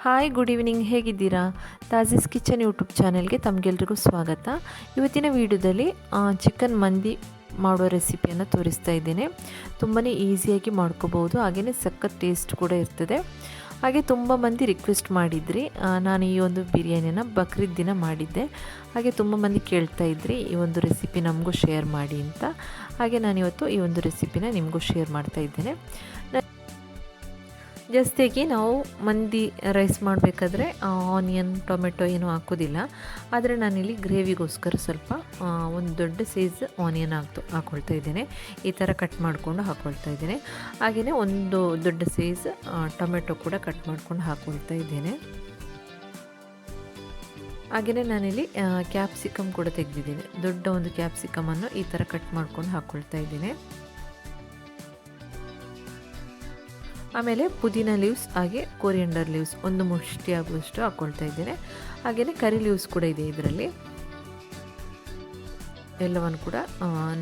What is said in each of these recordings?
Hi good evening, ಹೇಗಿದ್ದೀರಾ? ತಾಜೀಸ್ kitchen YouTube ಚಾನೆಲ್ಗೆ ತಮಗೆಲ್ರಿಗೂ ಸ್ವಾಗತ. ಇವತ್ತಿನ ವಿಡಿಯೋದಲ್ಲಿ ಚಿಕನ್ ಮಂದಿ ಮಾಡೋ ರೆಸಿಪಿಯನ್ನು ತೋರಿಸ್ತಾ ಇದ್ದೇನೆ. ತುಂಬಾ ಈಸಿಯಾಗಿ ಮಾಡ್ಕೋಬೋದು, ಹಾಗೆಯೇ ಸಖತ್ ಟೇಸ್ಟ್ ಕೂಡ ಇರ್ತದೆ. ಹಾಗೆ ತುಂಬ ಮಂದಿ ರಿಕ್ವೆಸ್ಟ್ ಮಾಡಿದ್ರಿ, ನಾನು ಈ ಒಂದು ಬಿರಿಯಾನಿನ ಬಕ್ರೀದ್ ದಿನ ಮಾಡಿದ್ದೆ. ಹಾಗೆ ತುಂಬ ಮಂದಿ ಕೇಳ್ತಾ ಇದ್ರಿ ಈ ಒಂದು ರೆಸಿಪಿ ನಮಗೂ ಶೇರ್ ಮಾಡಿ ಅಂತ. ಹಾಗೆ ನಾನಿವತ್ತು ಈ ಒಂದು ರೆಸಿಪಿನ ನಿಮಗೂ ಶೇರ್ ಮಾಡ್ತಾ ಇದ್ದೇನೆ. ಜಾಸ್ತಿಯಾಗಿ ನಾವು ಮಂದಿ ರೈಸ್ ಮಾಡಬೇಕಾದ್ರೆ ಆನಿಯನ್ ಟೊಮೆಟೊ ಏನೂ ಹಾಕೋದಿಲ್ಲ. ಆದರೆ ನಾನಿಲ್ಲಿ ಗ್ರೇವಿಗೋಸ್ಕರ ಸ್ವಲ್ಪ ಒಂದು ದೊಡ್ಡ ಸೈಜ್ ಆನಿಯನ್ ಹಾಕ್ಕೊಳ್ತಾ ಇದ್ದೇನೆ. ಈ ಥರ ಕಟ್ ಮಾಡಿಕೊಂಡು ಹಾಕ್ಕೊಳ್ತಾ ಇದ್ದೇನೆ. ಹಾಗೆಯೇ ಒಂದು ದೊಡ್ಡ ಸೈಜ್ ಟೊಮೆಟೊ ಕೂಡ ಕಟ್ ಮಾಡ್ಕೊಂಡು ಹಾಕ್ಕೊಳ್ತಾ ಇದ್ದೇನೆ. ಹಾಗೆಯೇ ನಾನಿಲ್ಲಿ ಕ್ಯಾಪ್ಸಿಕಮ್ ಕೂಡ ತೆಗೆದಿದ್ದೇನೆ. ದೊಡ್ಡ ಒಂದು ಕ್ಯಾಪ್ಸಿಕಮನ್ನು ಈ ಥರ ಕಟ್ ಮಾಡ್ಕೊಂಡು ಹಾಕ್ಕೊಳ್ತಾ ಇದ್ದೇನೆ. ಆಮೇಲೆ ಪುದೀನ ಲೀವ್ಸ್ ಹಾಗೆ ಕೊರಿಯಂಡರ್ ಲೀವ್ಸ್ ಒಂದು ಮುಷ್ಟಿ ಆಗುವಷ್ಟು ಹಾಕ್ಕೊಳ್ತಾ ಇದ್ದೇನೆ. ಹಾಗೆಯೇ ಕರಿ ಲೀವ್ಸ್ ಕೂಡ ಇದೆ ಇದರಲ್ಲಿ. ಎಲ್ಲವನ್ನು ಕೂಡ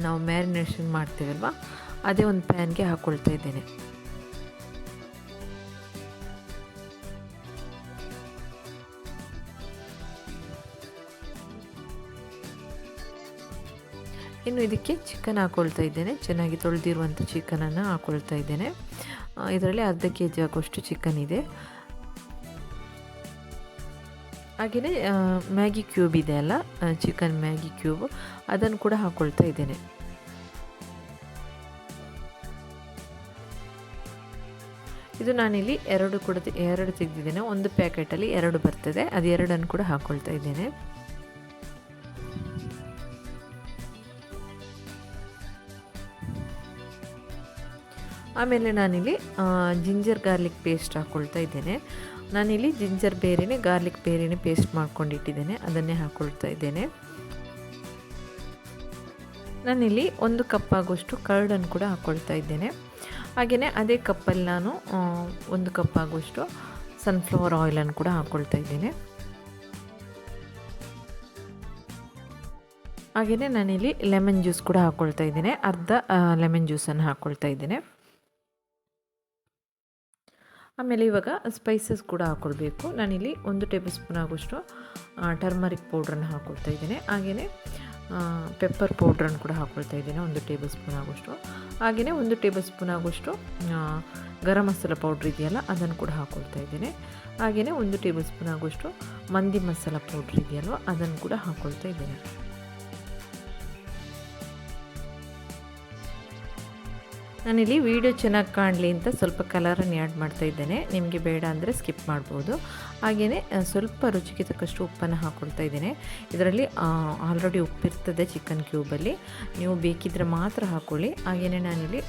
ನಾವು ಮ್ಯಾರಿನೇಷನ್ ಮಾಡ್ತೇವಲ್ವ, ಅದೇ ಒಂದು ಪ್ಯಾನ್ಗೆ ಹಾಕ್ಕೊಳ್ತಾ ಇದ್ದೇನೆ. ಇನ್ನು ಇದಕ್ಕೆ ಚಿಕನ್ ಹಾಕ್ಕೊಳ್ತಾ ಇದ್ದೇನೆ. ಚೆನ್ನಾಗಿ ತೊಳೆದಿರುವಂಥ ಚಿಕನನ್ನು ಹಾಕ್ಕೊಳ್ತಾ ಇದ್ದೇನೆ. ಇದರಲ್ಲಿ ಅರ್ಧ kg ಆಗುವಷ್ಟು ಚಿಕನ್ ಇದೆ. ಹಾಗೆಯೇ ಮ್ಯಾಗಿ ಕ್ಯೂಬ್ ಇದೆ ಅಲ್ಲ, ಚಿಕನ್ ಮ್ಯಾಗಿ ಕ್ಯೂಬ್, ಅದನ್ನು ಕೂಡ ಹಾಕ್ಕೊಳ್ತಾ ಇದ್ದೇನೆ. ಇದು ನಾನಿಲ್ಲಿ ಎರಡು ತೆಗೆದಿದ್ದೇನೆ. ಒಂದು ಪ್ಯಾಕೆಟಲ್ಲಿ 2 ಬರ್ತದೆ, ಅದು 2 ಕೂಡ ಹಾಕ್ಕೊಳ್ತಾ ಇದ್ದೇನೆ. ಆಮೇಲೆ ನಾನಿಲ್ಲಿ ಜಿಂಜರ್ ಗಾರ್ಲಿಕ್ ಪೇಸ್ಟ್ ಹಾಕ್ಕೊಳ್ತಾ ಇದ್ದೇನೆ. ನಾನಿಲ್ಲಿ ಜಿಂಜರ್ ಬೇರೆನೇ ಗಾರ್ಲಿಕ್ ಬೇರೆನೇ ಪೇಸ್ಟ್ ಮಾಡ್ಕೊಂಡಿಟ್ಟಿದ್ದೇನೆ, ಅದನ್ನೇ ಹಾಕ್ಕೊಳ್ತಾ ಇದ್ದೇನೆ. ನಾನಿಲ್ಲಿ 1 ಕಪ್ ಆಗುವಷ್ಟು ಕರ್ಡನ್ನು ಕೂಡ ಹಾಕ್ಕೊಳ್ತಾ ಇದ್ದೇನೆ. ಹಾಗೆಯೇ ಅದೇ ಕಪ್ಪಲ್ಲಿ ನಾನು 1 ಕಪ್ ಆಗುವಷ್ಟು ಸನ್ಫ್ಲವರ್ ಆಯಿಲನ್ನು ಕೂಡ ಹಾಕ್ಕೊಳ್ತಾ ಇದ್ದೇನೆ. ಹಾಗೆಯೇ ನಾನಿಲ್ಲಿ ಲೆಮನ್ ಜ್ಯೂಸ್ ಕೂಡ ಹಾಕ್ಕೊಳ್ತಾ ಇದ್ದೇನೆ. ಅರ್ಧ ಲೆಮನ್ ಜ್ಯೂಸನ್ನು ಹಾಕ್ಕೊಳ್ತಾ ಇದ್ದೇನೆ. ಆಮೇಲೆ ಇವಾಗ ಸ್ಪೈಸಸ್ ಕೂಡ ಹಾಕ್ಕೊಳ್ಬೇಕು. ನಾನಿಲ್ಲಿ 1 ಟೇಬಲ್ ಸ್ಪೂನ್ ಆಗುವಷ್ಟು ಟರ್ಮರಿಕ್ ಪೌಡ್ರನ್ನು ಹಾಕ್ಕೊಳ್ತಾ ಇದ್ದೇನೆ. ಹಾಗೆಯೇ ಪೆಪ್ಪರ್ ಪೌಡ್ರನ್ನು ಕೂಡ ಹಾಕ್ಕೊಳ್ತಾ ಇದ್ದೇನೆ, 1 ಟೇಬಲ್ ಸ್ಪೂನ್ ಆಗುವಷ್ಟು. ಹಾಗೆಯೇ 1 ಟೇಬಲ್ ಸ್ಪೂನ್ ಆಗುವಷ್ಟು ಗರಂ ಮಸಾಲ ಪೌಡ್ರ್ ಇದೆಯಲ್ಲ, ಅದನ್ನು ಕೂಡ ಹಾಕ್ಕೊಳ್ತಾ ಇದ್ದೇನೆ. ಹಾಗೆಯೇ 1 ಟೇಬಲ್ ಸ್ಪೂನ್ ಆಗುವಷ್ಟು ಮಂದಿ ಮಸಾಲ ಪೌಡ್ರ್ ಇದೆಯಲ್ವ, ಅದನ್ನು ಕೂಡ ಹಾಕ್ಕೊಳ್ತಾ ಇದ್ದೇನೆ. ನಾನಿಲ್ಲಿ ವಿಡಿಯೋ ಚೆನ್ನಾಗಿ ಕಾಣಲಿ ಅಂತ ಸ್ವಲ್ಪ ಕಲರನ್ನು ಆ್ಯಡ್ ಮಾಡ್ತಾ ಇದ್ದೇನೆ. ನಿಮಗೆ ಬೇಡ ಅಂದರೆ ಸ್ಕಿಪ್ ಮಾಡ್ಬೋದು. ಹಾಗೆಯೇ ಸ್ವಲ್ಪ ರುಚಿಗೆ ತಕ್ಕಷ್ಟು ಉಪ್ಪನ್ನು ಹಾಕ್ಕೊಳ್ತಾ ಇದ್ದೇನೆ. ಇದರಲ್ಲಿ ಆಲ್ರೆಡಿ ಉಪ್ಪಿರ್ತದೆ ಚಿಕನ್ ಕ್ಯೂಬಲ್ಲಿ, ನೀವು ಬೇಕಿದ್ದರೆ ಮಾತ್ರ ಹಾಕ್ಕೊಳ್ಳಿ. ಹಾಗೆಯೇ ನಾನಿಲ್ಲಿ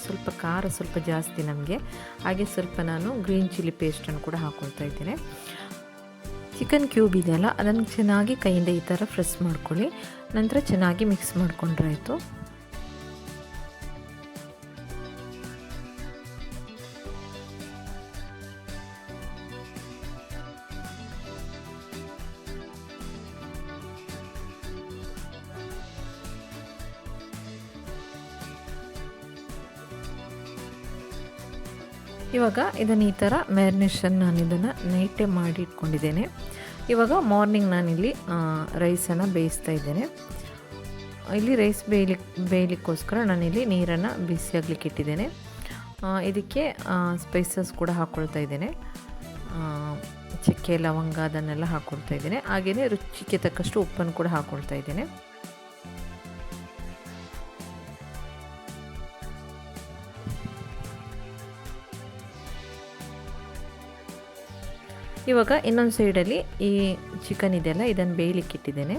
ಸ್ವಲ್ಪ ಖಾರ ಸ್ವಲ್ಪ ಜಾಸ್ತಿ ನಮಗೆ, ಹಾಗೆ ಸ್ವಲ್ಪ ನಾನು ಗ್ರೀನ್ ಚಿಲ್ಲಿ ಪೇಸ್ಟನ್ನು ಕೂಡ ಹಾಕ್ಕೊಳ್ತಾ ಇದ್ದೇನೆ. ಚಿಕನ್ ಕ್ಯೂಬ್ ಇದೆಯಲ್ಲ, ಅದನ್ನು ಚೆನ್ನಾಗಿ ಕೈಯಿಂದ ಈ ಥರ ಪ್ರೆಸ್ ಮಾಡ್ಕೊಳ್ಳಿ. ನಂತರ ಚೆನ್ನಾಗಿ ಮಿಕ್ಸ್ ಮಾಡ್ಕೊಂಡ್ರೆ ಆಯಿತು. ಇವಾಗ ಇದನ್ನು ಈ ಥರ ಮ್ಯಾರಿನೇಷನ್ ನಾನು ಇದನ್ನು ನೈಟೇ ಮಾಡಿ ಇಟ್ಕೊಂಡಿದ್ದೇನೆ. ಇವಾಗ ಮಾರ್ನಿಂಗ್ ನಾನಿಲ್ಲಿ ರೈಸನ್ನು ಬೇಯಿಸ್ತಾ ಇದ್ದೇನೆ. ಇಲ್ಲಿ ರೈಸ್ ಬೇಯಲಿಕ್ಕೋಸ್ಕರ ನಾನಿಲ್ಲಿ ನೀರನ್ನು ಬಿಸಿಯಾಗಲಿಕ್ಕೆ ಇಟ್ಟಿದ್ದೇನೆ. ಇದಕ್ಕೆ ಸ್ಪೈಸಸ್ ಕೂಡ ಹಾಕ್ಕೊಳ್ತಾ ಇದ್ದೇನೆ. ಚಕ್ಕೆ ಲವಂಗ ಅದನ್ನೆಲ್ಲ ಹಾಕ್ಕೊಳ್ತಾ ಇದ್ದೇನೆ. ಹಾಗೆಯೇ ರುಚಿಗೆ ತಕ್ಕಷ್ಟು ಉಪ್ಪನ್ನು ಕೂಡ ಹಾಕ್ಕೊಳ್ತಾ ಇದ್ದೇನೆ. ಇವಾಗ ಇನ್ನೊಂದು ಸೈಡಲ್ಲಿ ಈ ಚಿಕನ್ ಇದೆಯಲ್ಲ, ಇದನ್ನು ಬೇಯಲಿಕ್ಕೆ ಇಟ್ಟಿದ್ದೇನೆ.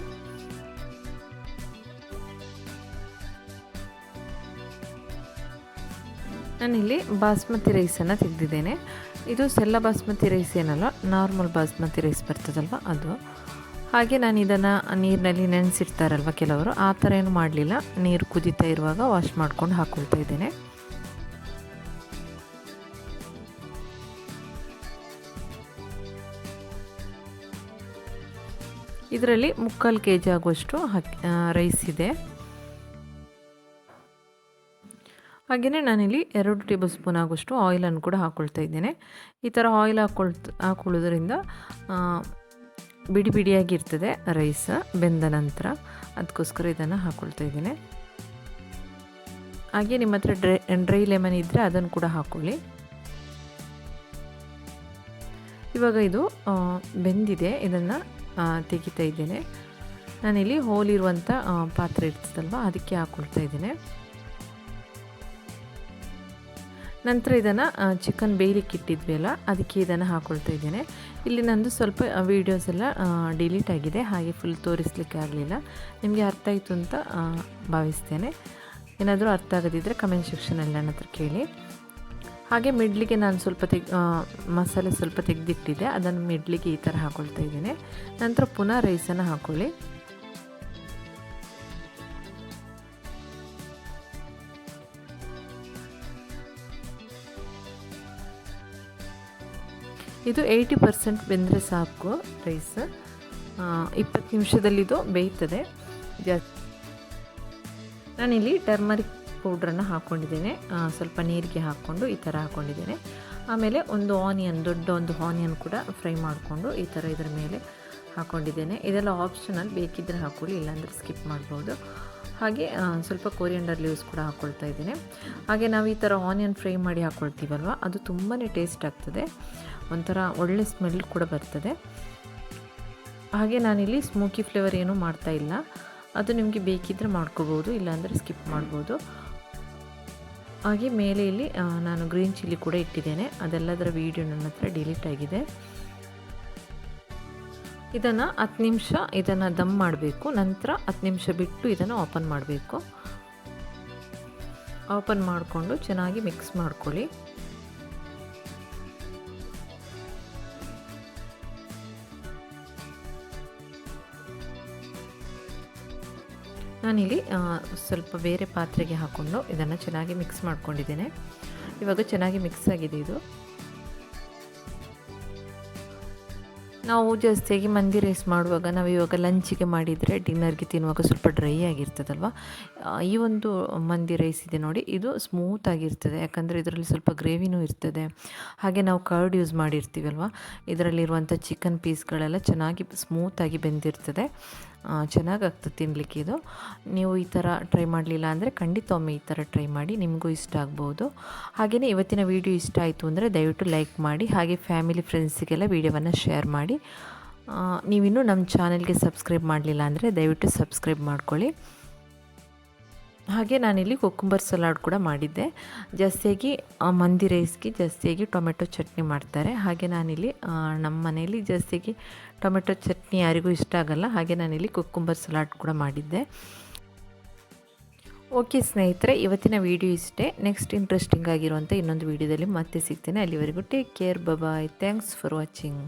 ನಾನಿಲ್ಲಿ ಬಾಸ್ಮತಿ ರೈಸನ್ನು ತೆಗೆದಿದ್ದೇನೆ. ಇದು ಸೆಲ್ಲ ಬಾಸ್ಮತಿ ರೈಸ್ ಏನಲ್ಲ, ನಾರ್ಮಲ್ ಬಾಸ್ಮತಿ ರೈಸ್ ಬರ್ತದಲ್ವ ಅದು. ಹಾಗೆ ನಾನು ಇದನ್ನು ನೀರಿನಲ್ಲಿ ನೆನೆಸಿಡ್ತಾರಲ್ವ ಕೆಲವರು, ಆ ಥರ ಏನು ಮಾಡಲಿಲ್ಲ. ನೀರು ಕುದೀತಾ ಇರುವಾಗ ವಾಶ್ ಮಾಡ್ಕೊಂಡು ಹಾಕ್ಕೊಳ್ತಾ ಇದ್ದೇನೆ. ಇದರಲ್ಲಿ 3/4 kg ಆಗುವಷ್ಟು ರೈಸ್ ಇದೆ. ಹಾಗೆಯೇ ನಾನಿಲ್ಲಿ 2 ಟೇಬಲ್ ಸ್ಪೂನ್ ಆಗುವಷ್ಟು ಆಯಿಲನ್ನು ಕೂಡ ಹಾಕ್ಕೊಳ್ತಾ ಇದ್ದೇನೆ. ಈ ಥರ ಆಯಿಲ್ ಹಾಕೊಳ್ಳೋದ್ರಿಂದ ಬಿಡಿ ಬಿಡಿಯಾಗಿರ್ತದೆ ರೈಸ್ ಬೆಂದ ನಂತರ, ಅದಕ್ಕೋಸ್ಕರ ಇದನ್ನು ಹಾಕ್ಕೊಳ್ತಾ ಇದ್ದೇನೆ. ಹಾಗೆ ನಿಮ್ಮ ಹತ್ರ ಡ್ರೈ ಲೆಮನ್ ಇದ್ದರೆ ಅದನ್ನು ಕೂಡ ಹಾಕ್ಕೊಳ್ಳಿ. ಇವಾಗ ಇದು ಬೆಂದಿದೆ, ಇದನ್ನು ತೆಗಿತಾ ಇದ್ದೇನೆ. ನಾನಿಲ್ಲಿ ಹೋಲಿರುವಂಥ ಪಾತ್ರೆ ಇರ್ತದಲ್ವ ಅದಕ್ಕೆ ಹಾಕ್ಕೊಳ್ತಾ ಇದ್ದೇನೆ. ನಂತರ ಇದನ್ನು ಚಿಕನ್ ಬೇಯಲಿಕ್ಕೆ ಇಟ್ಟಿದ್ವಿ ಅಲ್ಲ, ಅದಕ್ಕೆ ಇದನ್ನು ಹಾಕ್ಕೊಳ್ತಾ ಇದ್ದೇನೆ. ಇಲ್ಲಿ ನಂದು ಸ್ವಲ್ಪ ವೀಡಿಯೋಸ್ ಎಲ್ಲ ಡಿಲೀಟ್ ಆಗಿದೆ, ಹಾಗೆ ಫುಲ್ ತೋರಿಸಲಿಕ್ಕೆ ಆಗಲಿಲ್ಲ. ನಿಮಗೆ ಅರ್ಥ ಆಯಿತು ಅಂತ ಭಾವಿಸ್ತೇನೆ. ಏನಾದರೂ ಅರ್ಥ ಆಗದಿದ್ದರೆ ಕಮೆಂಟ್ ಸೆಕ್ಷನಲ್ಲಿ ನನ್ನ ಹತ್ರ ಕೇಳಿ. ಹಾಗೆ ಮಿಡ್ಲಿಗೆ ನಾನು ಸ್ವಲ್ಪ ಮಸಾಲೆ ಸ್ವಲ್ಪ ತೆಗೆದಿಟ್ಟಿದ್ದೆ, ಅದನ್ನು ಮಿಡ್ಲಿಗೆ ಈ ಥರ ಹಾಕ್ಕೊಳ್ತಾ ಇದ್ದೇನೆ. ನಂತರ ಪುನಃ ರೈಸನ್ನು ಹಾಕ್ಕೊಳ್ಳಿ. ಇದು 80% ಬೆಂದರೆ ಸಾಕು ರೈಸ್. 20 ನಿಮಿಷದಲ್ಲಿದು ಬೇಯ್ತದೆ. ನಾನಿಲ್ಲಿ ಟರ್ಮರಿಕ್ ಪೌಡ್ರನ್ನು ಹಾಕ್ಕೊಂಡಿದ್ದೇನೆ, ಸ್ವಲ್ಪ ನೀರಿಗೆ ಹಾಕ್ಕೊಂಡು ಈ ಥರ ಹಾಕ್ಕೊಂಡಿದ್ದೇನೆ. ಆಮೇಲೆ ಒಂದು ದೊಡ್ಡ ಒಂದು ಆನಿಯನ್ ಕೂಡ ಫ್ರೈ ಮಾಡಿಕೊಂಡು ಈ ಥರ ಇದರ ಮೇಲೆ ಹಾಕ್ಕೊಂಡಿದ್ದೇನೆ. ಇದೆಲ್ಲ ಆಪ್ಷನಲ್, ಬೇಕಿದ್ದರೆ ಹಾಕ್ಕೊಳ್ಳಿ, ಇಲ್ಲಾಂದರೆ ಸ್ಕಿಪ್ ಮಾಡ್ಬೋದು. ಹಾಗೆ ಸ್ವಲ್ಪ ಕೊರಿಯಂಡರ್ ಲೀವ್ಸ್ ಕೂಡ ಹಾಕ್ಕೊಳ್ತಾ ಇದ್ದೇನೆ. ಹಾಗೆ ನಾವು ಈ ಥರ ಆನಿಯನ್ ಫ್ರೈ ಮಾಡಿ ಹಾಕ್ಕೊಳ್ತೀವಲ್ವ, ಅದು ತುಂಬಾ ಟೇಸ್ಟ್ ಆಗ್ತದೆ, ಒಂಥರ ಒಳ್ಳೆ ಸ್ಮೆಲ್ ಕೂಡ ಬರ್ತದೆ. ಹಾಗೆ ನಾನಿಲ್ಲಿ ಸ್ಮೋಕಿ ಫ್ಲೇವರ್ ಏನೂ ಮಾಡ್ತಾ ಇಲ್ಲ, ಅದು ನಿಮಗೆ ಬೇಕಿದ್ದರೆ ಮಾಡ್ಕೋಬೋದು, ಇಲ್ಲಾಂದರೆ ಸ್ಕಿಪ್ ಮಾಡ್ಬೋದು. ಹಾಗೆ ಮೇಲೆ ಇಲ್ಲಿ ನಾನು ಗ್ರೀನ್ ಚಿಲ್ಲಿ ಕೂಡ ಇಟ್ಟಿದ್ದೇನೆ, ಅದೆಲ್ಲದರ ವೀಡಿಯೋ ನನ್ನ ಹತ್ರ ಡಿಲೀಟ್ ಆಗಿದೆ. ಇದನ್ನು 10 ನಿಮಿಷ ಇದನ್ನು ದಮ್ ಮಾಡಬೇಕು. ನಂತರ 10 ನಿಮಿಷ ಬಿಟ್ಟು ಇದನ್ನು ಓಪನ್ ಮಾಡಬೇಕು. ಓಪನ್ ಮಾಡಿಕೊಂಡು ಚೆನ್ನಾಗಿ ಮಿಕ್ಸ್ ಮಾಡ್ಕೊಳ್ಳಿ. ನಾನಿಲ್ಲಿ ಸ್ವಲ್ಪ ಬೇರೆ ಪಾತ್ರೆಗೆ ಹಾಕ್ಕೊಂಡು ಇದನ್ನು ಚೆನ್ನಾಗಿ ಮಿಕ್ಸ್ ಮಾಡ್ಕೊಂಡಿದ್ದೇನೆ. ಇವಾಗ ಚೆನ್ನಾಗಿ ಮಿಕ್ಸ್ ಆಗಿದೆ ಇದು. ನಾವು ಜಾಸ್ತಿಯಾಗಿ ಮಂದಿ ರೈಸ್ ಮಾಡುವಾಗ, ನಾವು ಇವಾಗ ಲಂಚಿಗೆ ಮಾಡಿದರೆ ಡಿನ್ನರ್ಗೆ ತಿನ್ನುವಾಗ ಸ್ವಲ್ಪ ಡ್ರೈ ಆಗಿರ್ತದಲ್ವ, ಈ ಒಂದು ಮಂದಿ ರೈಸ್ ಇದೆ ನೋಡಿ, ಇದು ಸ್ಮೂತ್ ಆಗಿರ್ತದೆ. ಯಾಕಂದರೆ ಇದರಲ್ಲಿ ಸ್ವಲ್ಪ ಗ್ರೇವಿನೂ ಇರ್ತದೆ. ಹಾಗೆ ನಾವು ಕರ್ಡ್ ಯೂಸ್ ಮಾಡಿರ್ತೀವಲ್ವ, ಇದರಲ್ಲಿರುವಂಥ ಚಿಕನ್ ಪೀಸ್ಗಳೆಲ್ಲ ಚೆನ್ನಾಗಿ ಸ್ಮೂತಾಗಿ ಬೆಂದಿರ್ತದೆ, ಚೆನ್ನಾಗಾಗ್ತದೆ ತಿನ್ನಲಿಕ್ಕೆ ಇದು. ನೀವು ಈ ಥರ ಟ್ರೈ ಮಾಡಲಿಲ್ಲ ಅಂದರೆ ಖಂಡಿತ ಒಮ್ಮೆ ಈ ಥರ ಟ್ರೈ ಮಾಡಿ, ನಿಮಗೂ ಇಷ್ಟ ಆಗ್ಬೋದು. ಹಾಗೆಯೇ ಇವತ್ತಿನ ವಿಡಿಯೋ ಇಷ್ಟ ಆಯಿತು ಅಂದರೆ ದಯವಿಟ್ಟು ಲೈಕ್ ಮಾಡಿ, ಹಾಗೆ ಫ್ಯಾಮಿಲಿ ಫ್ರೆಂಡ್ಸಿಗೆಲ್ಲ ವಿಡಿಯೋವನ್ನು ಶೇರ್ ಮಾಡಿ. ನೀವಿನ್ನೂ ನಮ್ಮ ಚಾನಲ್ಗೆ ಸಬ್ಸ್ಕ್ರೈಬ್ ಮಾಡಲಿಲ್ಲ ಅಂದರೆ ದಯವಿಟ್ಟು ಸಬ್ಸ್ಕ್ರೈಬ್ ಮಾಡ್ಕೊಳ್ಳಿ. ಹಾಗೆ ನಾನಿಲ್ಲಿ ಕುಕ್ಕುಂಬರ್ ಸಲಾಡ್ ಕೂಡ ಮಾಡಿದ್ದೆ. ಜಾಸ್ತಿಯಾಗಿ ಮಂದಿ ರೈಸ್ಗೆ ಜಾಸ್ತಿಯಾಗಿ ಟೊಮೆಟೊ ಚಟ್ನಿ ಮಾಡ್ತಾರೆ, ಹಾಗೆ ನಾನಿಲ್ಲಿ ನಮ್ಮ ಮನೆಯಲ್ಲಿ ಜಾಸ್ತಿಯಾಗಿ ಟೊಮೆಟೊ ಚಟ್ನಿ ಯಾರಿಗೂ ಇಷ್ಟ ಆಗಲ್ಲ, ಹಾಗೆ ನಾನಿಲ್ಲಿ ಕುಕ್ಕುಂಬರ್ ಸಲಾಡ್ ಕೂಡ ಮಾಡಿದ್ದೆ. ಓಕೆ ಸ್ನೇಹಿತರೆ, ಇವತ್ತಿನ ವಿಡಿಯೋ ಇಷ್ಟೇ. ನೆಕ್ಸ್ಟ್ ಇಂಟ್ರೆಸ್ಟಿಂಗ್ ಆಗಿರುವಂಥ ಇನ್ನೊಂದು ವಿಡಿಯೋದಲ್ಲಿ ಮತ್ತೆ ಸಿಗ್ತೇನೆ. ಅಲ್ಲಿವರೆಗೂ take care, bye. Thanks for watching.